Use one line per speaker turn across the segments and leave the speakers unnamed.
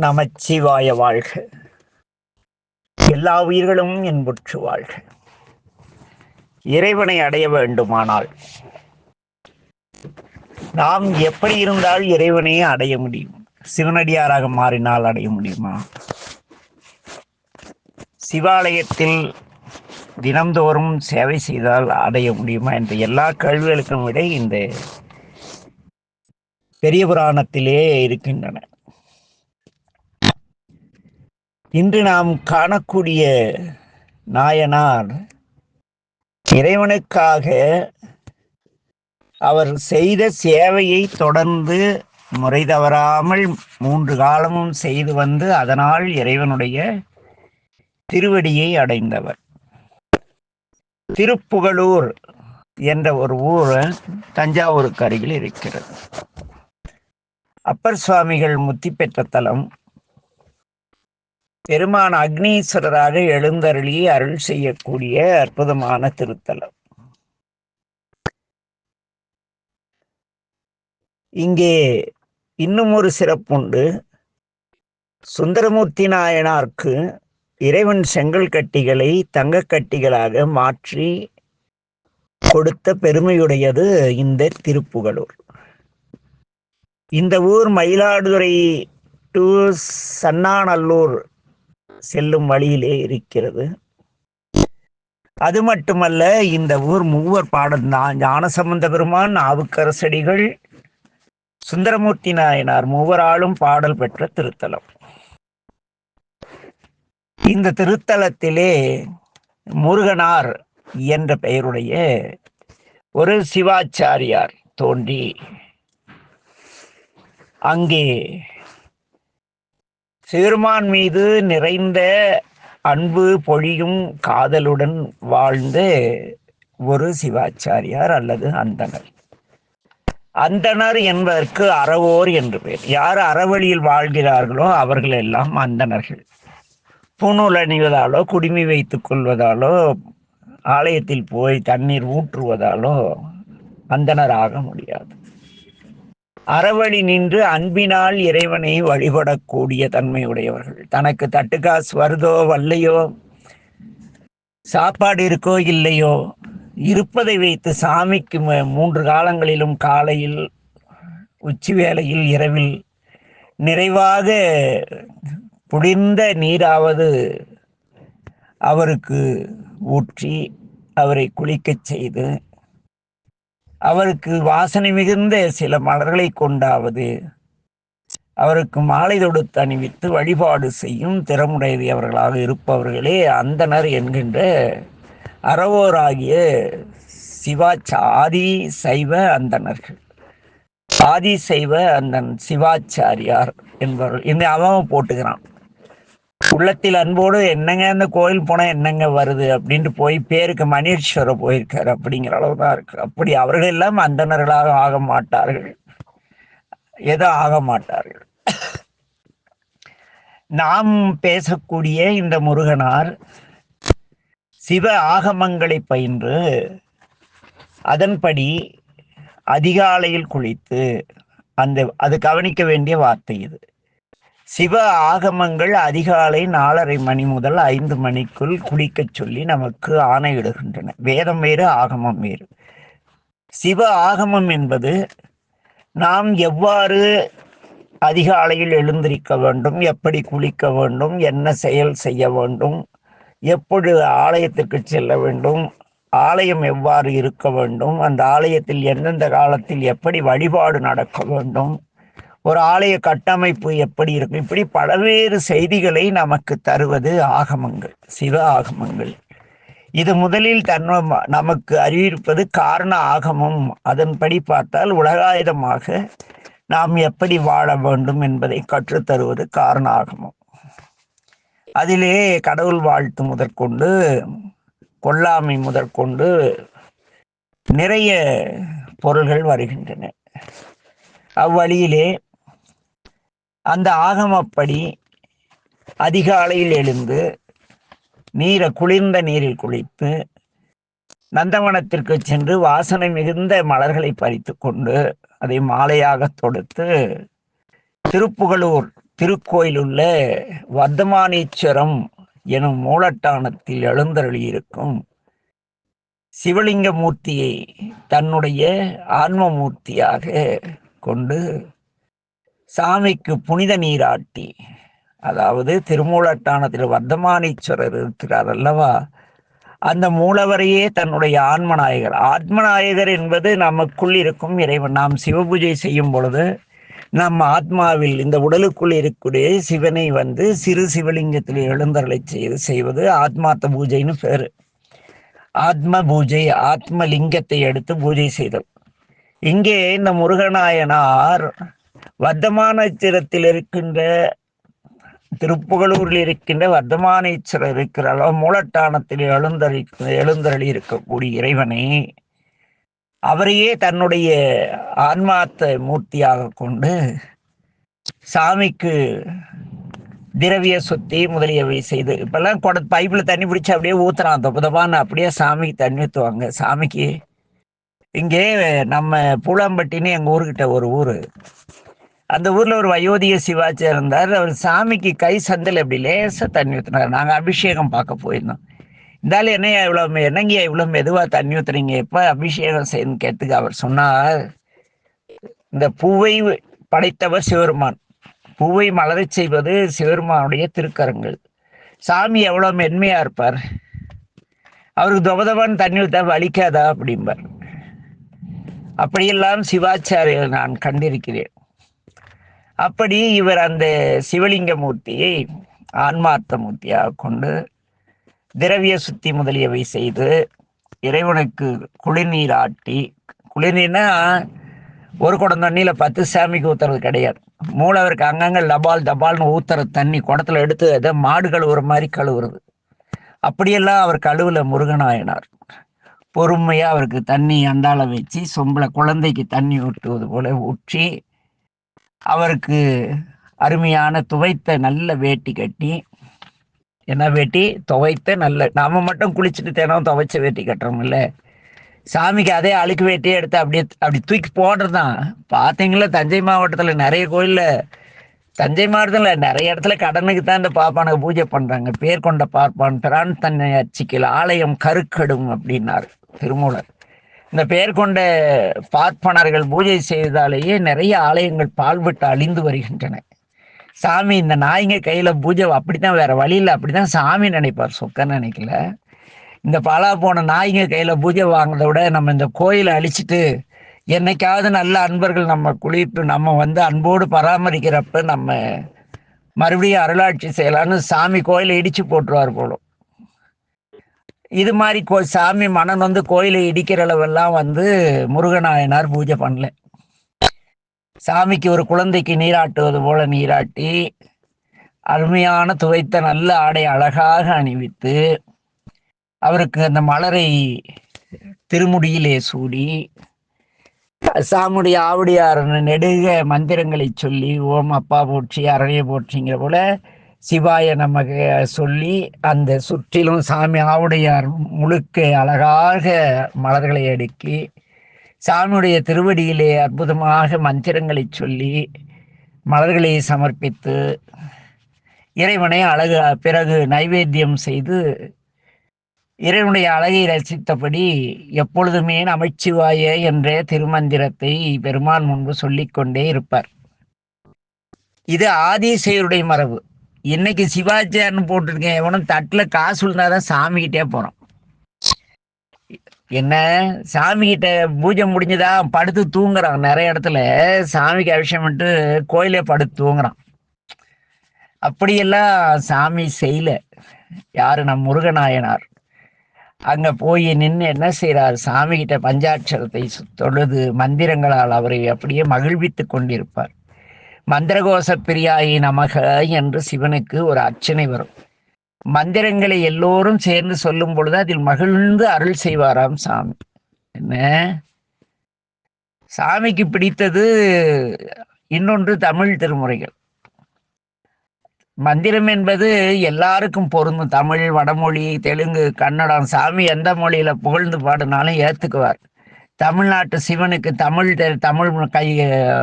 நமச்சிவாய வாழ்க. எல்லா உயிர்களும் இன்புற்று வாழ்க. இறைவனை அடைய வேண்டுமானால் நாம் எப்படி இருந்தால் இறைவனை அடைய முடியும்? சிவனடியாராக மாறினால் அடைய முடியுமா? சிவாலயத்தில் தினந்தோறும் சேவை செய்தால் அடைய முடியுமா என்ற எல்லா கேள்விகளுக்கும் விட இந்த பெரிய புராணத்திலே இருக்கின்றன. இன்று நாம் காணக்கூடிய நாயனார் இறைவனுக்காக அவர் செய்த சேவையை தொடர்ந்து முறை தவறாமல் 3 காலமும் செய்து வந்து அதனால் இறைவனுடைய திருவடியை அடைந்தவர். திருப்புகலூர் என்ற ஒரு ஊர் தஞ்சாவூருக்கு அருகில் இருக்கிறது. அப்பர் சுவாமிகள் முத்தி பெற்ற தலம். பெருமான் அக்னீஸ்வரராக எழுந்தருளி அருள் செய்யக்கூடிய அற்புதமான திருத்தலம். இங்கே இன்னும் ஒரு சிறப்புண்டு. சுந்தரமூர்த்தி நாயனாருக்கு இறைவன் செங்கல் கட்டிகளை தங்க கட்டிகளாக மாற்றி கொடுத்த பெருமையுடையது இந்த திருப்புகலூர். இந்த ஊர் மயிலாடுதுறை டு சன்னாநல்லூர் செல்லும் வழியிலே இருக்கிறது. அது மட்டுமல்ல, இந்த ஊர் மூவர் பாடம்தான். ஞானசம்பந்த பெருமான், நாவுக்கரசடிகள், சுந்தரமூர்த்தி நாயனார் மூவராலும் பாடல் பெற்ற திருத்தலம். இந்த திருத்தலத்திலே முருகனார் என்ற பெயருடைய ஒரு சிவாச்சாரியார் தோன்றி அங்கே சிறுமான் மீது நிறைந்த அன்பு பொழியும் காதலுடன் வாழ்ந்த ஒரு சிவாச்சாரியார் அல்லது அந்தணர். அந்தணர் என்பதற்கு அறவோர் என்று பெயர். யார் அறவழியில் வாழ்கிறார்களோ அவர்கள் எல்லாம் அந்தணர்கள். பூணூல் அணிவதாலோ, குடுமி வைத்துக் கொள்வதாலோ, ஆலயத்தில் போய் தண்ணீர் ஊற்றுவதாலோ அந்தணர் ஆக முடியாது. அறவழி நின்று அன்பினால் இறைவனை வழிபடக்கூடிய தன்மையுடையவர்கள். தனக்கு தட்டுக்காசு வருதோ வல்லையோ, சாப்பாடு இருக்கோ இல்லையோ, இருப்பதை வைத்து சாமிக்கு 3 காலங்களிலும் காலையில், உச்சி வேளையில், இரவில் நிறைவாக புடிந்த நீராவது அவருக்கு ஊற்றி அவரை குளிக்கச் செய்து அவருக்கு வாசனை மிகுந்த சில மலர்களை கொண்டாவது அவருக்கு மாலை தொடுத்து அணிவித்து வழிபாடு செய்யும் திறமுடையவர்களாக இருப்பவர்களே அந்தணர் என்கின்ற அறவோராகிய ஆதி சைவ அந்தணர்கள். ஆதி சைவ அந்தன் சிவாச்சாரியார் என்பவர்கள். இந்த அவன் போட்டுக்கிறான். உள்ளத்தில் அன்போடு என்னங்க அந்த கோயில் போனால் என்னங்க வருது அப்படின்ட்டு போய் பேருக்கு மணீஸ்வரர் போயிருக்காரு அப்படிங்கிற அளவு தான் இருக்கு. அப்படி அவர்கள் எல்லாம் அந்தணர்களாக ஆக மாட்டார்கள், ஏதோ ஆக மாட்டார்கள். நாம் பேசக்கூடிய இந்த முருகனார் சிவ ஆகமங்களை பயின்று அதன்படி அதிகாலையில் குளித்து அது கவனிக்க வேண்டிய வார்த்தை இது. சிவ ஆகமங்கள் அதிகாலை 4:30 மணி முதல் 5 மணிக்குள் குளிக்கச் சொல்லி நமக்கு ஆணையிடுகின்றன. வேதம் வேறு, ஆகமம் வேறு. சிவ ஆகமம் என்பது நாம் எவ்வாறு அதிகாலையில் எழுந்திருக்க வேண்டும், எப்படி குளிக்க வேண்டும், என்ன செயல் செய்ய வேண்டும், எப்பொழுது ஆலயத்துக்கு செல்ல வேண்டும், ஆலயம் எவ்வாறு இருக்க வேண்டும், அந்த ஆலயத்தில் எந்தெந்த காலத்தில் எப்படி வழிபாடு நடக்க வேண்டும், ஒரு ஆலய கட்டமைப்பு எப்படி இருக்கும், இப்படி பல்வேறு செய்திகளை நமக்கு தருவது ஆகமங்கள், சிவ ஆகமங்கள். இது முதலில் நமக்கு அறிவிப்பது காரண ஆகமம். அதன்படி பார்த்தால் உலகாயுதமாக நாம் எப்படி வாழ வேண்டும் என்பதை கற்றுத்தருவது காரண ஆகமம். அதிலே கடவுள் வாழ்த்து முதற்கொண்டு, கொல்லாமை முதற்கொண்டு நிறைய பொருள்கள் வருகின்றன. அவ்வழியிலே அந்த ஆகமப்படி அதிகாலையில் எழுந்து குளிர்ந்த நீரில் குளித்து நந்தவனத்திற்கு சென்று வாசனை மிகுந்த மலர்களை பறித்து கொண்டு அதை மாலையாக தொடுத்து திருப்புகலூர் திருக்கோயில் உள்ள வர்த்தமானீஸ்வரம் எனும் மூலட்டானத்தில் எழுந்தருளியிருக்கும் சிவலிங்க மூர்த்தியை தன்னுடைய ஆன்மமூர்த்தியாக கொண்டு சாமிக்கு புனித நீராட்டி, அதாவது திருமூலட்டானத்தில் வர்த்தமானீஸ்வரர் இருக்கிறார் அல்லவா, அந்த மூலவரையே தன்னுடைய ஆன்மநாயகர். ஆத்மநாயகர் என்பது நமக்குள் இருக்கும் இறைவன். நாம் சிவபூஜை செய்யும் பொழுது நம் ஆத்மாவில் இந்த உடலுக்குள் இருக்கக்கூடிய சிவனை சிறு சிவலிங்கத்தில் எழுந்தருளை செய்வது ஆத்மார்த்த பூஜைன்னு பேரு. ஆத்ம பூஜை, ஆத்ம லிங்கத்தை எடுத்து பூஜை செய்தல். இங்கே இந்த முருகநாயனார் வர்த்தமானீஸ்வரத்தில் இருக்கின்ற, திருப்புகலூரில் இருக்கின்ற வர்த்தமானீஸ்வரர் இருக்கிறார், மூலட்டானத்தில் எழுந்தருளி இருக்கக்கூடிய இறைவனை, அவரையே தன்னுடைய ஆன்மார்த்த மூர்த்தியாக கொண்டு சாமிக்கு திரவிய சுத்தி முதலியவை செய்து, இப்பெல்லாம் பைப்புல தண்ணி பிடிச்சி அப்படியே ஊத்துறான் தொப்பதப்பான்னு, அப்படியே சாமிக்கு தண்ணி ஊற்றுவாங்க. சாமிக்கு இங்கே நம்ம பூலாம்பட்டின்னு எங்க ஊர்கிட்ட ஒரு ஊரு, அந்த ஊர்ல ஒரு வயோதிக சிவாச்சார் இருந்தார். அவர் சாமிக்கு கை சந்தில் எப்படி லேசா தண்ணி ஊற்றினார். நாங்க அபிஷேகம் பார்க்க போயிருந்தோம். இருந்தாலும் என்னையா இவ்வளவு, என்னங்கய்யா இவ்வளவு மெதுவா தண்ணி ஊத்துறீங்க, எப்ப அபிஷேகம் செய்யணும்னு கேட்டுக்கு அவர் சொன்னார், இந்த பூவை படைத்தவர் சிவருமான், பூவை மலரச் செய்வது சிவருமானுடைய திருக்கரங்கள். சாமி எவ்வளவு மென்மையா இருப்பார், அவருக்கு தொபதபான்னு தண்ணி ஊத்தா வலிக்காதா அப்படிம்பார். அப்படியெல்லாம் சிவாச்சாரியர்கள் நான் கண்டிருக்கிறேன். அப்படி இவர் அந்த சிவலிங்க மூர்த்தியை ஆன்மார்த்த மூர்த்தியாக கொண்டு திரவிய சுத்தி முதலியவை செய்து இறைவனுக்கு குளிர்நீர் ஆட்டி, குளிர்நீர்னா ஒரு குடம் தண்ணியில 10 சாமிக்கு ஊத்துறது கிடையாது. மூலவருக்கு அங்கங்க டபால் டபால்னு ஊத்துற தண்ணி குடத்துல எடுத்து அதை மாடு கழுவுற மாதிரி கழுவுறது. அப்படியெல்லாம் அவர் கழுவுல முருகனாயினார். பொறுமையா அவருக்கு தண்ணி அண்டால வச்சு சொம்புல குழந்தைக்கு தண்ணி ஊற்றுவது போல ஊற்றி, அவருக்கு அருமையான துவைத்த நல்ல வேட்டி கட்டி, என்ன வேட்டி துவைத்த நல்ல, நாம மட்டும் குளிச்சுட்டு தினம் துவைச்ச வேட்டி கட்டுறோம் இல்ல, சாமிக்கு அதே அழுக்கு வேட்டியே எடுத்து அப்படியே அப்படி தூக்கி போடுறதுதான். பார்த்தீங்களா தஞ்சை மாவட்டத்துல நிறைய கோயில்ல, தஞ்சை மாவட்டத்துல நிறைய இடத்துல கடனுக்கு தான் இந்த பாப்பானுக்கு பூஜை பண்றாங்க. பேர் கொண்ட பார்ப்பான் பிரான் தன்னை அச்சிக்கல் ஆலயம் கருக்கடும் அப்படின்னாரு திருமூலர். இந்த பெயர் கொண்ட பார்ப்பனர்கள் பூஜை செய்தாலேயே நிறைய ஆலயங்கள் பால்விட்டு அழிந்து வருகின்றன. சாமி இந்த நாய்ங்க கையில பூஜை அப்படித்தான், வேற வழியில் அப்படித்தான் சாமி நினைப்பார், சொக்க நினைக்கல. இந்த பாலா போன நாய்ங்க கையில பூஜை வாங்குறத விட நம்ம இந்த கோயிலை அழிச்சிட்டு என்னைக்காவது நல்ல அன்பர்கள் நம்ம குளித்து நம்ம அன்போடு பராமரிக்கிறப்ப நம்ம மறுபடியும் அருளாட்சி செய்யலான்னு சாமி கோயிலை இடிச்சு போட்டுருவார் போலும். இது மாதிரி சாமி மனம் கோயிலை இடிக்கிற அளவெல்லாம் முருகநாயனார் பூஜை பண்ணல. சாமிக்கு ஒரு குழந்தைக்கு நீராட்டுவது போல நீராட்டி, அருமையான துவைத்த நல்ல ஆடை அழகாக அணிவித்து, அவருக்கு அந்த மலரை திருமுடியிலே சூடி, சாமுடைய ஆவடியார் நெடுக மந்திரங்களை சொல்லி, ஓம் அப்பா போற்றி அரணைய போற்றிங்கிற போல சிவாய நமக்கு சொல்லி, அந்த சுற்றிலும் சாமி ஆவுடையார் முழுக்க அழகாக மலர்களை அடுக்கி, சாமியுடைய திருவடியிலே அற்புதமாக மந்திரங்களை சொல்லி மலர்களை சமர்ப்பித்து இறைவனை பிறகு நைவேத்தியம் செய்து இறைவனுடைய அழகை ரசித்தபடி எப்பொழுதுமே நமச்சிவாய என்ற திருமந்திரத்தை பெருமான் முன்பு சொல்லிக்கொண்டே இருப்பார். இது ஆதிசேயருடைய மரபு. இன்னைக்கு சிவாச்சாரன்னு போட்டிருக்கேன், எவனும் தட்டுல காசு விழுந்தாதான் சாமி கிட்டே போறோம். என்ன சாமி கிட்ட பூஜை முடிஞ்சுதா படுத்து தூங்குறான். நிறைய இடத்துல சாமிக்கு அபிஷேகம் பண்ணிட்டு கோயிலே படுத்து தூங்குறான். அப்படியெல்லாம் சாமி செய்யல. யாரு? நம் முருகநாயனார். அங்க போய் நின்று என்ன செய்யறார்? சாமி கிட்ட பஞ்சாட்சரத்தை தொழுது மந்திரங்களால் அவரை அப்படியே மகிழ்வித்து கொண்டிருப்பார். மந்திரகோஷ பிரியாயி நமக என்று சிவனுக்கு ஒரு அர்ச்சனை வரும். மந்திரங்களை எல்லோரும் சேர்ந்து சொல்லும் பொழுது அதில் மகிழ்ந்து அருள் செய்வாராம் சாமி. என்ன சாமிக்கு பிடித்தது இன்னொன்று தமிழ் திருமுறைகள். மந்திரம் என்பது எல்லாருக்கும் பொருந்தும். தமிழ், வடமொழி, தெலுங்கு, கன்னடம், சாமி எந்த மொழியில புகழ்ந்து பாடினாலும் ஏத்துக்குவார். தமிழ்நாட்டு சிவனுக்கு தமிழ்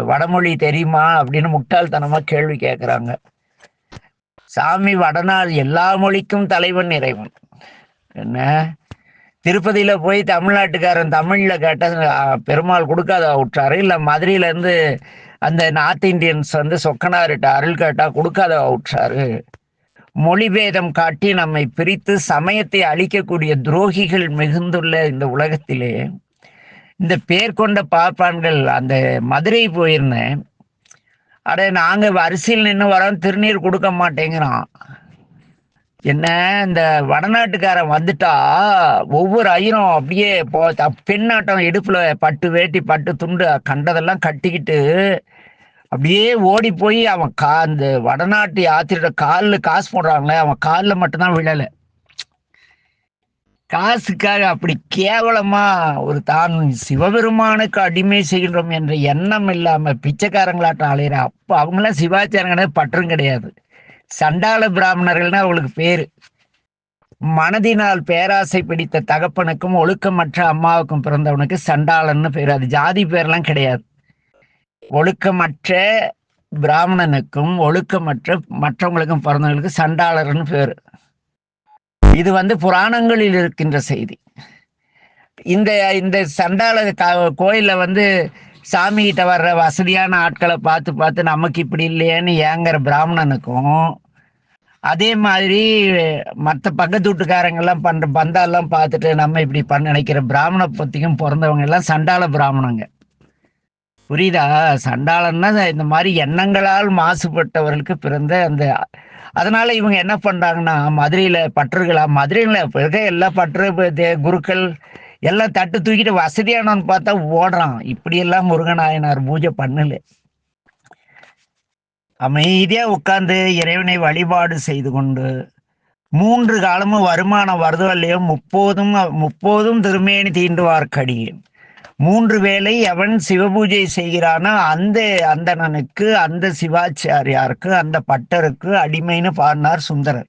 வடமொழி தெரியுமா அப்படின்னு முட்டாள்தனமா கேள்வி கேட்குறாங்க. சாமி வடநாள் எல்லா மொழிக்கும் தலைவன் இறைவன். என்ன திருப்பதியில போய் தமிழ்நாட்டுக்காரன் தமிழ்ல கேட்ட பெருமாள் கொடுக்காத விட்டாரு, இல்ல மதுரையில இருந்து அந்த நார்த் இந்தியன்ஸ் வந்து சொக்கனார்கிட்ட அருள் கேட்டா கொடுக்காத விட்டாரு. மொழிபேதம் காட்டி நம்மை பிரித்து சமயத்தை அழிக்கக்கூடிய துரோகிகள் மிகுந்துள்ள இந்த உலகத்திலே இந்த பேர் கொண்ட பாப்பான்கள் அந்த மதுரை போயிருந்தேன். நாங்க அரிசியில் நின்று வரோம், திருநீர் கொடுக்க மாட்டேங்கிறான். என்ன இந்த வடநாட்டுக்காரன் வந்துட்டா ஒவ்வொரு ஐயரும் அப்படியே பெண்ணாட்டம் இடுப்புல பட்டு வேட்டி பட்டு துண்டு கண்டதெல்லாம் கட்டிக்கிட்டு அப்படியே ஓடி போய் அவன் அந்த வடநாட்டு யாத்திரையோட காலில் காசு போடுறாங்களே, அவன் காலில் மட்டும்தான் விழலை. காசுக்காக அப்படி கேவலமா ஒரு தான் சிவபெருமானுக்கு அடிமை செய்கின்றோம் என்ற எண்ணம் இல்லாம பிச்சைக்காரங்களாட்டம் அலையிற. அப்ப அவங்களாம் சிவாச்சாரங்க பற்றும் கிடையாது. சண்டாள பிராமணர்கள்னா அவங்களுக்கு பேரு. மனதினால் பேராசை பிடித்த தகப்பனுக்கும் ஒழுக்கமற்ற அம்மாவுக்கும் பிறந்தவனுக்கு சண்டாளன்னு பேரு. அது ஜாதி பேர்லாம் கிடையாது. ஒழுக்கமற்ற பிராமணனுக்கும் ஒழுக்கமற்ற மற்றவங்களுக்கும் பிறந்தவங்களுக்கு சண்டாளர்னு பேரு. இது வந்து புராணங்களில் இருக்கின்ற செய்தி. இந்த இந்த சண்டாள கோயில்ல வந்து சாமி கிட்ட வர்ற வசதியான ஆட்களை பார்த்து பார்த்து நமக்கு இப்படி இல்லையேன்னு ஏங்குற பிராமணனுக்கும், அதே மாதிரி மற்ற பக்கத்து வீட்டுக்காரங்கெல்லாம் பண்ற பந்தாலாம் பார்த்துட்டு நம்ம இப்படி நினைக்கிற பிராமண பத்திக்கும் பிறந்தவங்க எல்லாம் சண்டாள பிராமணங்க. புரியுதா? சண்டாளன்னா இந்த மாதிரி எண்ணங்களால் மாசுபட்டவர்களுக்கு பிறந்த அந்த. அதனால இவங்க என்ன பண்றாங்கன்னா, மதுரையில பற்றுகளா, மதுரையில இருக்க எல்லா பற்று குருக்கள் எல்லாம் தட்டு தூக்கிட்டு வசதியானவன் பார்த்தா ஓடுறான். இப்படியெல்லாம் முருகநாயனார் பூஜை பண்ணல. அமைதியா உட்கார்ந்து இறைவனை வழிபாடு செய்து கொண்டு 3 காலமும் வருமானம் வருதோ இல்லையோ முப்போதும் திருமேனி தீண்டுவார் கடியேன். 3 வேளை எவன் சிவபூஜை செய்கிறானோ அந்த அந்தணனுக்கு, அந்த சிவாச்சாரியாருக்கு, அந்த பட்டருக்கு அடிமைன்னு பாடினார் சுந்தரர்.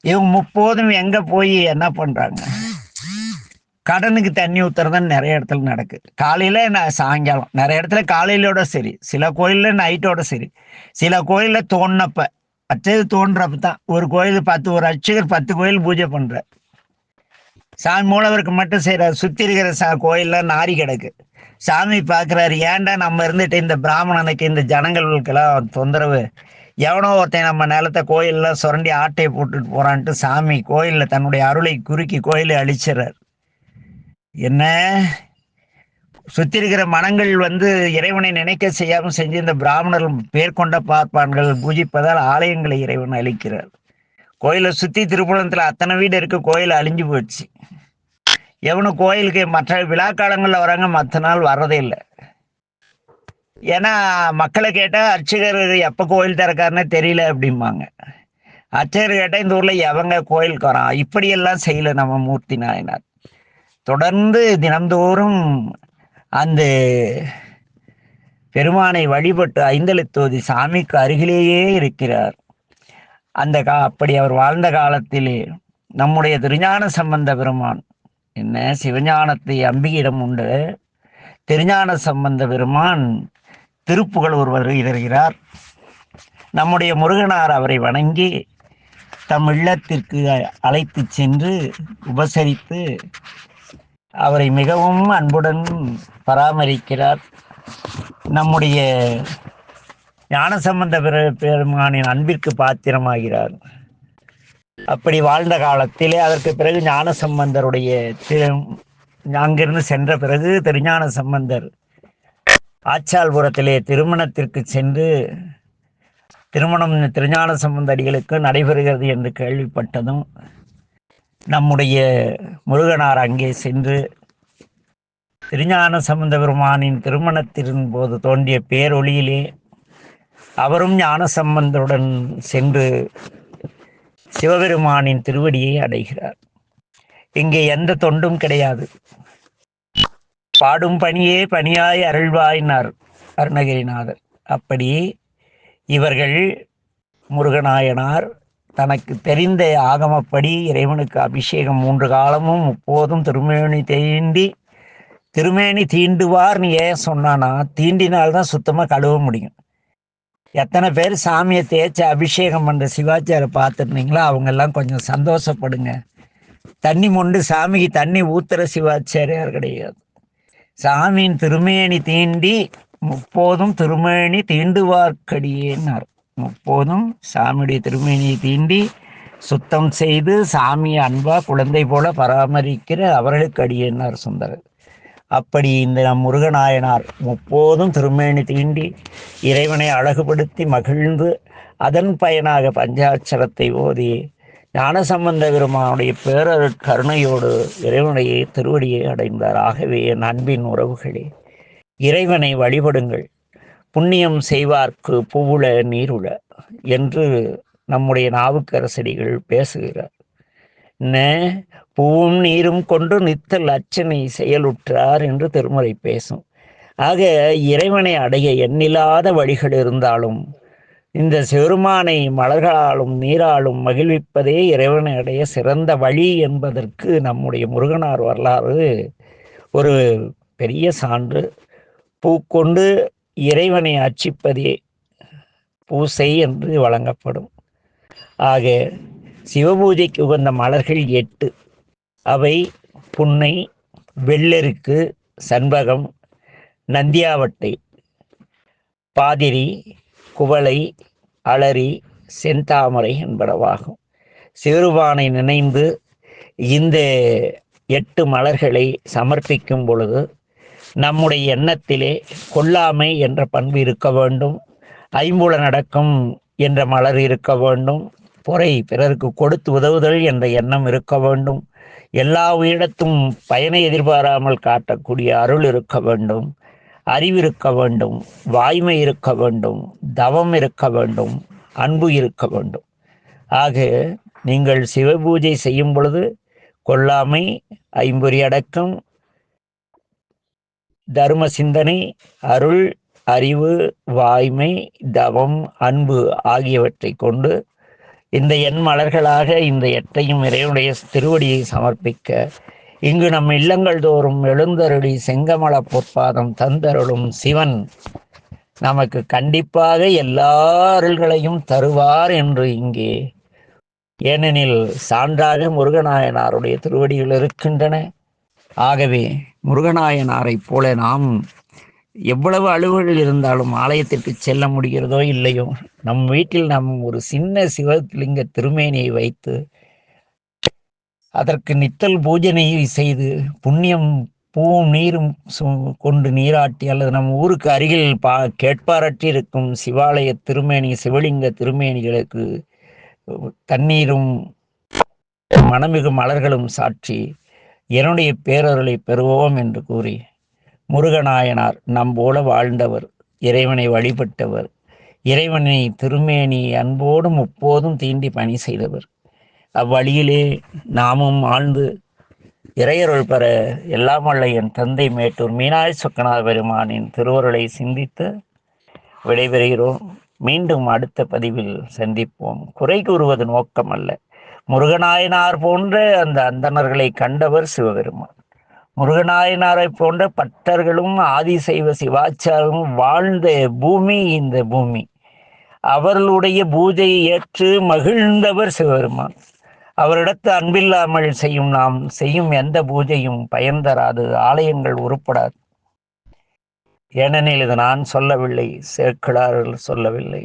இவங்க முப்போதும் எங்க போய் என்ன பண்றாங்க? கடனுக்கு தண்ணி ஊத்துறதுன்னு நிறைய இடத்துல நடக்குது. காலையில சாயங்காலம், நிறைய இடத்துல காலையிலோட சரி, சில கோயில்ல நைட்டோட சரி, சில கோயில்ல தோணுனப்ப அச்சது தோன்றப்பதான். ஒரு கோயில் ஒரு அர்ச்சகர் 10 கோயில் பூஜை பண்ற. சாமி மூலவருக்கு மட்டும் செய்யற. சுத்தி இருக்கிற கோயில்ல நாரி கிடக்கு. சாமி பாக்குறாரு, ஏன்டா நம்ம இருந்துட்டு இந்த பிராமணனுக்கு இந்த ஜனங்களுக்கெல்லாம் தொந்தரவு, எவனோ ஒருத்தன் நம்ம நிலத்தை கோயிலெல்லாம் சுரண்டி ஆட்டையை போட்டுட்டு போறான்ட்டு சாமி கோயில்ல தன்னுடைய அருளை குறுக்கி கோயிலை அழிச்சிடறார். என்ன சுத்தி இருக்கிற மனங்கள் வந்து இறைவனை நினைக்க செய்யாம செஞ்சு இந்த பிராமணர்கள் பேர் கொண்ட பார்ப்பான்கள் பூஜிப்பதால் ஆலயங்களை இறைவன் அழிக்கிறார். கோயிலை சுத்தி திருப்புவனத்துல அத்தனை வீடு இருக்கு, கோயில் அழிஞ்சு போச்சு. எவனும் கோயிலுக்கு மற்ற விழா காலங்கள்ல வராங்க, மற்ற நாள் வர்றதே இல்லை. ஏன்னா மக்களை கேட்டா அர்ச்சகர் எப்ப கோயில் திறக்காருன்னு தெரியல அப்படிம்பாங்க. அர்ச்சகர் கேட்டா இந்த ஊர்ல எவங்க கோயிலுக்கு வரான். இப்படியெல்லாம் செய்யல நம்ம மூர்த்தி நாயனார். தொடர்ந்து தினந்தோறும் அந்த பெருமானை வழிபட்டு ஐந்தெழுத்தோதி சாமிக்கு அருகிலேயே இருக்கிறார். அப்படி அவர் வாழ்ந்த காலத்திலே நம்முடைய திருஞான சம்பந்த பெருமான் என்ன சிவஞானத்தை அம்பிகையிடம் உண்டு. திருஞான சம்பந்த பெருமான் திருப்புகழ் ஒருவர் வருகிறார். நம்முடைய முருகனார் அவரை வணங்கி தம் இல்லத்திற்கு அழைத்து சென்று உபசரித்து அவரை மிகவும் அன்புடன் பராமரிக்கிறார். நம்முடைய ஞானசம்பந்த பெருமானின் அன்பிற்கு பாத்திரமாகிறார். அப்படி வாழ்ந்த காலத்திலே அதற்கு பிறகு ஞானசம்பந்தருடைய அங்கிருந்து சென்ற பிறகு திருஞான சம்பந்தர் ஆச்சால்புரத்திலே திருமணத்திற்கு சென்று திருமணம் திருஞான சம்பந்தடிகளுக்கு நடைபெறுகிறது என்று கேள்விப்பட்டதும் நம்முடைய முருகனார் அங்கே சென்று திருஞான சம்பந்த பெருமானின் திருமணத்தின் போது தோன்றிய பேரொளியிலே அவரும் ஞான சம்பந்தருடன் சென்று சிவபெருமானின் திருவடியை அடைகிறார். இங்கே எந்த தொண்டும் கிடையாது. பாடும் பணியே பணியாய் அருள்வாயினார் அருணகிரிநாதர். அப்படி இவர்கள் முருகநாயனார் தனக்கு தெரிந்த ஆகமப்படி இறைவனுக்கு அபிஷேகம் 3 காலமும் 30 திருமேனி தேண்டி திருமேனி தீண்டுவார்னு ஏன் சொன்னானா, தீண்டினால்தான் சுத்தமா கழுவ முடியும். எத்தனை பேர் சாமியை தேய்ச்சி அபிஷேகம் பண்ற சிவாச்சாரை பார்த்துருந்தீங்களா? அவங்க எல்லாம் கொஞ்சம் சந்தோஷப்படுங்க. தண்ணி மொண்டு சாமிக்கு தண்ணி ஊத்துற சிவாச்சாரியார் கிடையாது. சாமியின் திருமேனி தீண்டி முப்போதும் திருமேனி தீண்டுவார்க்கடியேன்னார். முப்போதும் சாமியுடைய திருமேனியை தீண்டி சுத்தம் செய்து சாமியை அன்பா குழந்தை போல பராமரிக்கிற அவர்களுக்கு அடியேன்னார் சுந்தரர். அப்படி இந்த நம் முருகநாயனார் முப்போதும் திருமேனி தீண்டி இறைவனை அழகுபடுத்தி மகிழ்ந்து அதன் பயனாக பஞ்சாட்சரத்தை ஓதி ஞானசம்பந்த பெருமானுடைய பேரருட் கருணையோடு இறைவனுடைய திருவடியை அடைந்தார். ஆகவே என் அன்பின் உறவுகளே, இறைவனை வழிபடுங்கள். புண்ணியம் செய்வார்க்கு பூவுல நீருள என்று நம்முடைய நாவுக்கரசடிகள் பேசுகிறார். பூவும் நீரும் கொண்டு நித்தல் அர்ச்சனை செயலுற்றார் என்று திருமுறை பேசும். ஆக இறைவனை அடைய எண்ணில்லாத வழிகள் இருந்தாலும் இந்த சிறுமானை மலர்களாலும் நீராலும் மகிழ்விப்பதே இறைவனை அடைய சிறந்த வழி என்பதற்கு நம்முடைய முருகனார் வரலாறு ஒரு பெரிய சான்று. பூக்கொண்டு இறைவனை அர்ச்சிப்பதே பூசை என்று வழங்கப்படும். ஆக சிவபூஜைக்கு உகந்த மலர்கள் 8. அவை புன்னை, வெள்ளெருக்கு, சண்பகம், நந்தியாவட்டை, பாதிரி, குவளை, அலரி, செந்தாமரை என்பனவாகும். சிறுபானை நினைந்து இந்த 8 மலர்களை சமர்ப்பிக்கும் பொழுது நம்முடைய எண்ணத்திலே கொல்லாமை என்ற பண்பு இருக்க வேண்டும், ஐம்புலனடக்கம் என்ற மலர் இருக்க வேண்டும், பொறை பிறருக்கு கொடுத்து உதவுதல் என்ற எண்ணம் இருக்க வேண்டும், எல்லா உயிரிடத்தும் பயனை எதிர்பாராமல் காட்டக்கூடிய அருள் இருக்க வேண்டும், அறிவு இருக்க வேண்டும், வாய்மை இருக்க வேண்டும், தவம் இருக்க வேண்டும், அன்பு இருக்க வேண்டும். ஆக நீங்கள் சிவபூஜை செய்யும் பொழுது கொல்லாமை, ஐம்பொறி அடக்கம், தர்ம சிந்தனை, அருள், அறிவு, வாய்மை, தவம், அன்பு ஆகியவற்றை கொண்டு இந்த மலர்களாக இந்த 8ஐயும் இறைவனுடைய திருவடியை சமர்ப்பிக்க இங்கு நம் இல்லங்கள் தோறும் எழுந்தருளி செங்கமல பொற்பாதம் தந்தருளும் சிவன் நமக்கு கண்டிப்பாக எல்லா அருள்களையும் தருவார் என்று இங்கே, ஏனெனில் சான்றாக முருகநாயனாருடைய திருவடிகள் இருக்கின்றன. ஆகவே முருகநாயனாரை போல நாம் எவ்வளவு அலுவல்கள் இருந்தாலும் ஆலயத்திற்கு செல்ல முடிகிறதோ இல்லையோ, நம் வீட்டில் நாம் ஒரு சின்ன சிவலிங்க திருமேனியை வைத்து அதற்கு நித்தல் பூஜனை செய்து புண்ணியம் பூவும் நீரும் கொண்டு நீராட்டி அல்லது நம் ஊருக்கு அருகில் கேட்பாரற்றி இருக்கும் சிவாலய திருமேனி சிவலிங்க திருமேனிகளுக்கு தண்ணீரும் மனமிகு மலர்களும் சாற்றி என்னுடைய பேரருளை பெறுவோம் என்று கூறி, முருகநாயனார் நம்போல வாழ்ந்தவர், இறைவனை வழிபட்டவர், இறைவனை திருமேனி அன்போடு முப்போதும் தீண்டி பணி செய்தவர். அவ்வழியிலே நாமும் ஆழ்ந்து இறையருள் பெற எல்லாம் வல்ல என் தந்தை மேட்டூர் மீனாய் சொக்கநாத பெருமானின் திருவருளை சிந்தித்து விடைபெறுகிறோம். மீண்டும் அடுத்த பதிவில் சந்திப்போம். குறை கூறுவது நோக்கம் அல்ல. முருகநாயனார் போன்ற அந்த அந்தணர்களை கண்டவர் சிவபெருமான். முருகநாயனாரை போன்ற பட்டர்களும் ஆதிசைவ சிவாச்சாரமும் வாழ்ந்த பூமி இந்த பூமி. அவர்களுடைய பூஜையை ஏற்று மகிழ்ந்தவர் சிவபெருமான். அவரிடத்து அன்பில்லாமல் செய்யும் நாம் செய்யும் எந்த பூஜையும் பயன் தராது, ஆலயங்கள் உருப்படாது. ஏனெனில் இது நான் சொல்லவில்லை, சேக்கிழார்கள் சொல்லவில்லை,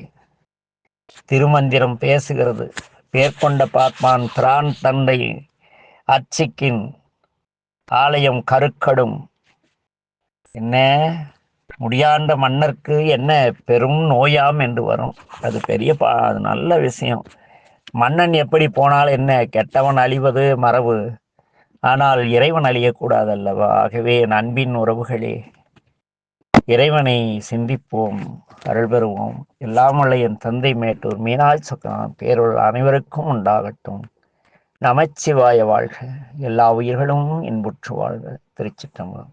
திருமந்திரம் பேசுகிறது. பேர்கொண்ட பார்ப்பான் பிரான் தந்தை அர்ச்சிக்கின் ஆலயம் கருக்கடும். என்ன முடியாண்ட மன்னர்க்கு என்ன பெரும் நோயாம் என்று வரும். அது பெரிய அது நல்ல விஷயம். மன்னன் எப்படி போனால் என்ன, கெட்டவன் அழிவது மரபு, ஆனால் இறைவன் அழியக்கூடாது அல்லவா? ஆகவே என் அன்பின் உறவுகளே, இறைவனை சிந்திப்போம், அருள் பெறுவோம். எல்லாம் வல்ல என் தந்தை மேட்டூர் மீனாய் சொக்கநாதர் பேரருள் அனைவருக்கும் உண்டாகட்டும். நமச்சிவாய வாழ்க. எல்லா உயிர்களும் இன்புற்று வாழ்க. திருச்சிற்றம்பலம்.